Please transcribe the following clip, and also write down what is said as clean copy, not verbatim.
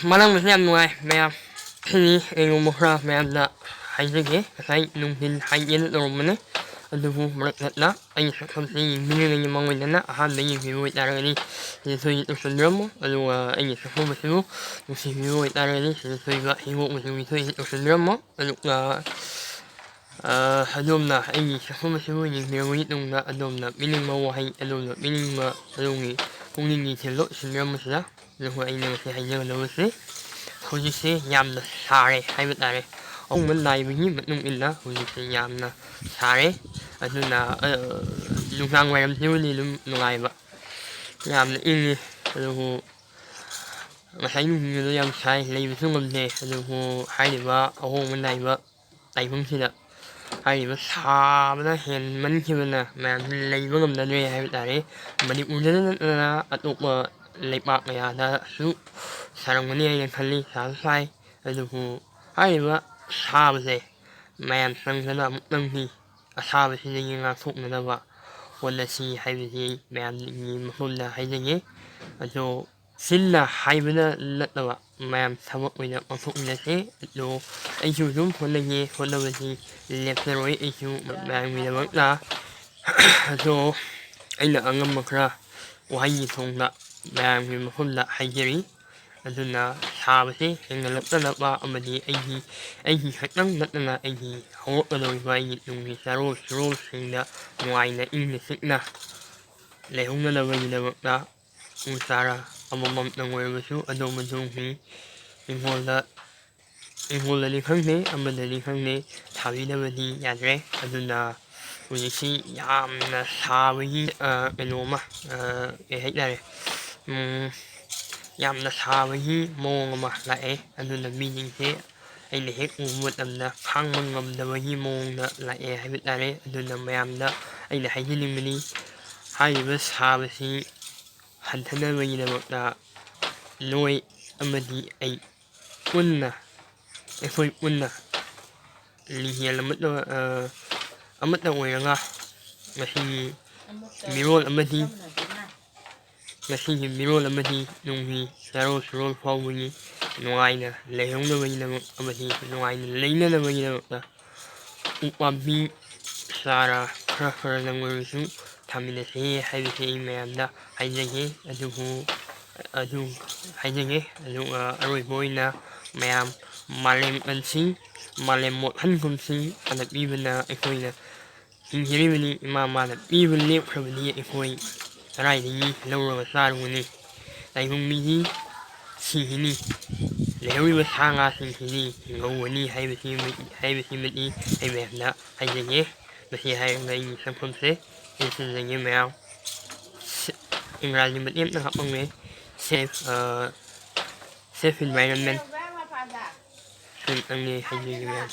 ꯃꯔꯝꯁꯨ ꯌꯥꯝ ꯅꯨꯡꯉꯥꯏ ꯃꯌꯥꯝ ꯁꯤꯅꯤ ꯀꯩꯒꯨꯝꯕ ꯈꯔ ꯃꯌꯥꯝꯅ ꯍꯥꯏꯖꯒꯦ ꯉꯁꯥꯏ ꯅꯨꯡꯊꯤꯜ ꯍꯥꯏꯒꯦꯅ ꯇꯧꯔꯝꯕꯅꯦ ꯑꯗꯨꯕꯨ ꯃꯔꯛ ꯅꯠꯅ ꯑꯩꯅ ꯁꯛꯐꯝꯁꯤ ꯌꯦꯡꯕꯤꯔꯤꯉꯩꯒꯤ ꯃꯥꯡꯑꯣꯏꯅꯅ ꯑꯍꯥꯟꯕ ꯌꯦꯡꯕꯤꯕ ꯑꯣꯏꯇꯥꯔꯒꯗꯤ ꯁꯤꯗ ꯊꯣꯏꯅ ꯇꯧꯁꯟꯕꯤꯔꯝꯃꯣ ꯑꯗꯨꯒ ꯑꯩꯅ ꯁꯛꯐꯝꯕꯁꯤꯕꯨ ꯅꯨꯡꯁꯤꯕꯤꯕ ꯑꯣꯏꯇꯥꯔꯒꯗꯤ ꯁꯤꯗ ꯊꯣꯏꯕ ꯍꯤꯡꯒꯣꯛ ꯃꯆꯨꯒꯤ ꯊꯣꯏꯅ ꯇꯧꯁꯟꯕꯤꯔꯝꯃꯣ ꯑꯗꯨꯒ ꯑꯗꯣꯝꯅ ꯑꯩꯒꯤ ꯁꯛꯐꯝ ꯑꯁꯤꯕꯨ ꯌꯦꯡꯕꯤꯔꯕꯒꯤ ꯇꯨꯡꯗ ꯑꯗꯣꯝꯅ ꯄꯤꯅꯤꯡꯕ ꯋꯥꯍꯩ ꯑꯗꯣꯝꯅ ꯄꯤꯅꯤꯡꯕ ꯑꯗꯣꯝꯒꯤ ꯄꯨꯛꯅꯤꯡꯒꯤ ꯏꯊꯤꯜꯗꯣ ꯏꯁꯤꯟꯕꯤꯔꯝꯕꯁꯤꯗ ꯑꯗꯨꯒ ꯑꯩꯅ ꯉꯁꯤ ꯍꯥꯏꯖꯒꯗꯕꯁꯤ ꯍꯧꯖꯤꯛꯁꯦ ꯌꯥꯝꯅ ꯁꯥꯔꯦ ꯍꯥꯏꯕ ꯇꯥꯔꯦ ꯑꯍꯣꯡꯕ ꯅꯥꯏꯕꯒꯤ ꯃꯇꯨꯡ ꯏꯟꯅ ꯍꯧꯖꯤꯛꯁꯦ ꯌꯥꯝꯅ ꯁꯥꯔꯦ ꯑꯗꯨꯅ ꯅꯨꯡꯗꯥꯡ ꯋꯥꯏꯔꯝꯁꯤꯕꯨꯗꯤ ꯑꯗꯨꯝ ꯅꯨꯡꯉꯥꯏꯕ ꯌꯥꯝꯅ ꯏꯪꯉꯤ ꯑꯗꯨꯕꯨ ꯉꯁꯥꯏ ꯅꯨꯡꯊꯤꯜꯗꯣ ꯌꯥꯝ ꯁꯥꯏ ꯂꯩꯕꯁꯨ ꯉꯝꯗꯦ ꯑꯗꯨꯕꯨ ꯍꯥꯏꯔꯤꯕ ꯑꯍꯣꯡꯕ ꯅꯥꯏꯕ ꯇꯥꯏꯐꯝꯁꯤꯗ ꯍꯥꯏꯔꯤꯕ ꯁꯥꯕꯅ ꯍꯦꯟꯃꯟꯈꯤꯕꯅ ꯃꯌꯥꯝꯁꯤ ꯂꯩꯕ ꯉꯝꯅꯗ꯭ꯔꯦ ꯍꯥꯏꯕ ꯇꯥꯔꯦ ꯃꯅꯤꯄꯨꯔꯗ ꯅꯠꯇꯅ ꯑꯇꯣꯞꯄ ꯂꯩꯄꯥꯛ ꯀꯌꯥꯗꯁꯨ ꯁꯥꯔꯝꯒꯅꯤ ꯍꯥꯏꯅ ꯈꯜꯂꯤ ꯁꯥꯁꯨ ꯁꯥꯏ ꯑꯗꯨꯕꯨ ꯍꯥꯏꯔꯤꯕ ꯁꯥꯕꯁꯦ ꯃꯌꯥꯝ ꯆꯪꯗꯅ ꯑꯃꯨꯛꯇꯪꯗꯤ ꯑꯁꯥꯕꯁꯤꯗꯒꯤ ꯉꯥꯛꯊꯣꯛꯅꯅꯕ ꯍꯣꯠꯅꯁꯤ ꯍꯥꯏꯕꯁꯤ ꯃꯌꯥꯝꯒꯤ ꯃꯐꯝꯗ ꯍꯥꯏꯖꯒꯦ ꯑꯗꯣ ꯆꯤꯟꯅ ꯍꯥꯏꯕꯅ ꯅꯠꯇꯕ ꯃꯌꯥꯝ ꯊꯕꯛ ꯑꯣꯏꯅ ꯄꯥꯡꯊꯣꯛꯃꯤꯟꯅꯁꯦ ꯑꯗꯣ ꯑꯩꯁꯨ ꯑꯗꯨꯝ ꯍꯣꯠꯅꯒꯦ ꯍꯣꯠꯅꯕꯁꯤ ꯂꯦꯞꯆꯔꯣꯏ ꯑꯩꯁꯨ ꯃꯌꯥꯝꯒꯤꯗꯃꯛꯇ ꯑꯗꯣ ꯑꯩꯅ ꯑꯉꯝꯕ ꯈꯔ ꯋꯥꯍꯩꯒꯤ ꯊꯣꯡꯗ ꯃꯌꯥꯝꯒꯤ ꯃꯐꯝꯗ ꯍꯥꯏꯖꯔꯤ ꯑꯗꯨꯅ ꯁꯥꯕꯁꯤ ꯍꯦꯟꯒꯠꯂꯛꯇꯅꯕ ꯑꯃꯗꯤ ꯑꯩꯒꯤ ꯈꯛꯇꯪ ꯅꯠꯇꯅ ꯑꯩꯒꯤ ꯍꯧꯔꯛꯀꯗꯧꯔꯤꯕ ꯑꯩꯒꯤ ꯇꯨꯡꯒꯤ ꯆꯥꯔꯣꯜ ꯁꯨꯔꯣꯜꯁꯤꯡꯗ ꯅꯨꯡꯉꯥꯏꯅ ꯏꯪꯅ ꯆꯤꯛꯅ ꯂꯩꯍꯧꯅꯅꯕꯒꯤꯗꯃꯛꯇ ꯎ ꯆꯥꯔꯥ ꯑꯃꯃꯝꯇꯪ ꯑꯣꯏꯔꯕꯁꯨ ꯑꯗꯣꯝ ꯑꯗꯣꯝꯒꯤ ꯏꯪꯈꯣꯜꯗꯗꯤ ꯈꯪꯗꯦ ꯑꯃꯗꯗꯤ ꯈꯪꯗꯦ ꯊꯥꯕꯤꯗꯕꯗꯤ ꯌꯥꯗ꯭ꯔꯦ ꯑꯗꯨꯅ ꯍꯧꯖꯤꯛꯁꯤ ꯌꯥꯝꯅ ꯁꯥꯕꯒꯤ ꯀꯩꯅꯣꯝꯃ ꯀꯩ ꯍꯥꯏꯇꯥꯔꯦ ꯌꯥꯝꯅ ꯁꯥꯕꯒꯤ ꯃꯑꯣꯡ ꯑꯃ ꯂꯥꯛꯑꯦ ꯑꯗꯨꯅ ꯃꯤꯁꯤꯡꯁꯦ ꯑꯩꯅ ꯍꯦꯛ ꯎꯕ ꯃꯇꯝꯗ ꯈꯥꯡꯕ ꯉꯝꯗꯕꯒꯤ ꯃꯑꯣꯡꯗ ꯂꯥꯛꯑꯦ ꯍꯥꯏꯕ ꯇꯥꯔꯦ ꯑꯗꯨꯅ ꯃꯌꯥꯝꯗ ꯑꯩꯅ ꯍꯥꯏꯖꯅꯤꯡꯕꯅꯤ ꯍꯥꯏꯔꯤꯕ ꯁꯥꯕꯁꯤ ꯍꯟꯊꯅꯕꯒꯤꯗꯃꯛꯇ ꯅꯣꯏ ꯑꯃꯗꯤ ꯑꯩꯈꯣꯏ ꯄꯨꯟꯅ ꯂꯤꯡꯖꯦꯜ ꯑꯃꯠꯇ ꯑꯣꯏꯔꯒ ꯉꯁꯤꯒꯤ ꯃꯤꯔꯣꯜ ꯑꯃꯗꯤ ꯅꯨꯡꯒꯤ ꯆꯥꯔꯣꯜ ꯁꯨꯔꯣꯜ ꯐꯥꯎꯕꯒꯤ ꯅꯨꯡꯉꯥꯏꯅ ꯂꯩꯍꯧꯅꯕꯒꯤꯗꯃꯛ ꯑꯃꯗꯤ ꯅꯨꯡꯉꯥꯏꯅ ꯂꯩꯅꯅꯕꯒꯤꯗꯃꯛꯇ ꯎꯄꯥꯝꯕꯤ ꯆꯥꯔꯥ ꯈꯔꯗꯪ ꯑꯣꯏꯔꯕꯁꯨ ꯊꯥꯃꯤꯟꯅꯁꯤ ꯍꯥꯏꯕꯁꯤ ꯑꯩ ꯃꯌꯥꯝꯗ ꯍꯥꯏꯖꯒꯦ ꯑꯗꯨꯒ ꯑꯔꯣꯏꯕ ꯑꯣꯏꯅ ꯃꯌꯥꯝ ꯃꯥꯂꯦꯝ ꯀꯟꯁꯤ ꯃꯥꯂꯦꯝ ꯃꯣꯠꯍꯟꯒꯨꯝꯁꯤ ꯑꯅ ꯄꯤꯕꯅ ꯑꯩꯈꯣꯏꯅ ꯍꯤꯡꯖꯔꯤꯕꯅꯤ ꯏꯃꯥ ꯃꯥꯅ ꯄꯤꯕ ꯂꯦꯞꯈ꯭ꯔꯕꯗꯤ ꯑꯩꯈꯣꯏ ꯀꯗꯥꯏꯗꯒꯤ ꯂꯧꯔꯒ ꯆꯥꯔꯨꯒꯅꯤ ꯇꯥꯏꯕꯪ ꯁꯤꯈꯤꯅꯤ ꯂꯩꯍꯧꯔꯤꯕ ꯁꯥ ꯉꯥꯁꯤꯡꯁꯤꯗꯤ ꯍꯤꯡꯍꯧꯒꯅꯤ ꯍꯥꯏꯕꯁꯤꯃꯗꯤ ꯑꯩ ꯃꯌꯥꯝꯗ ꯍꯥꯏꯖꯒꯦ ꯃꯁꯤ ꯍꯥꯏꯔꯒ ꯑꯩꯒꯤ ꯁꯛꯐꯝꯁꯦ ꯂꯣꯏꯁꯤꯟꯖꯒꯦ ꯃꯌꯥꯝ ꯏꯪꯒ꯭ꯔꯥꯖꯤ ꯃꯇꯦꯛ ꯑꯃꯇ ꯍꯥꯞꯄꯝꯃꯦ ꯁꯦꯐ ꯏꯟꯚꯥꯏꯔꯣꯟꯃꯦꯟ ꯁꯤꯇꯪꯅꯤ ꯍꯥꯏꯖꯒꯦ ꯃꯌꯥꯝ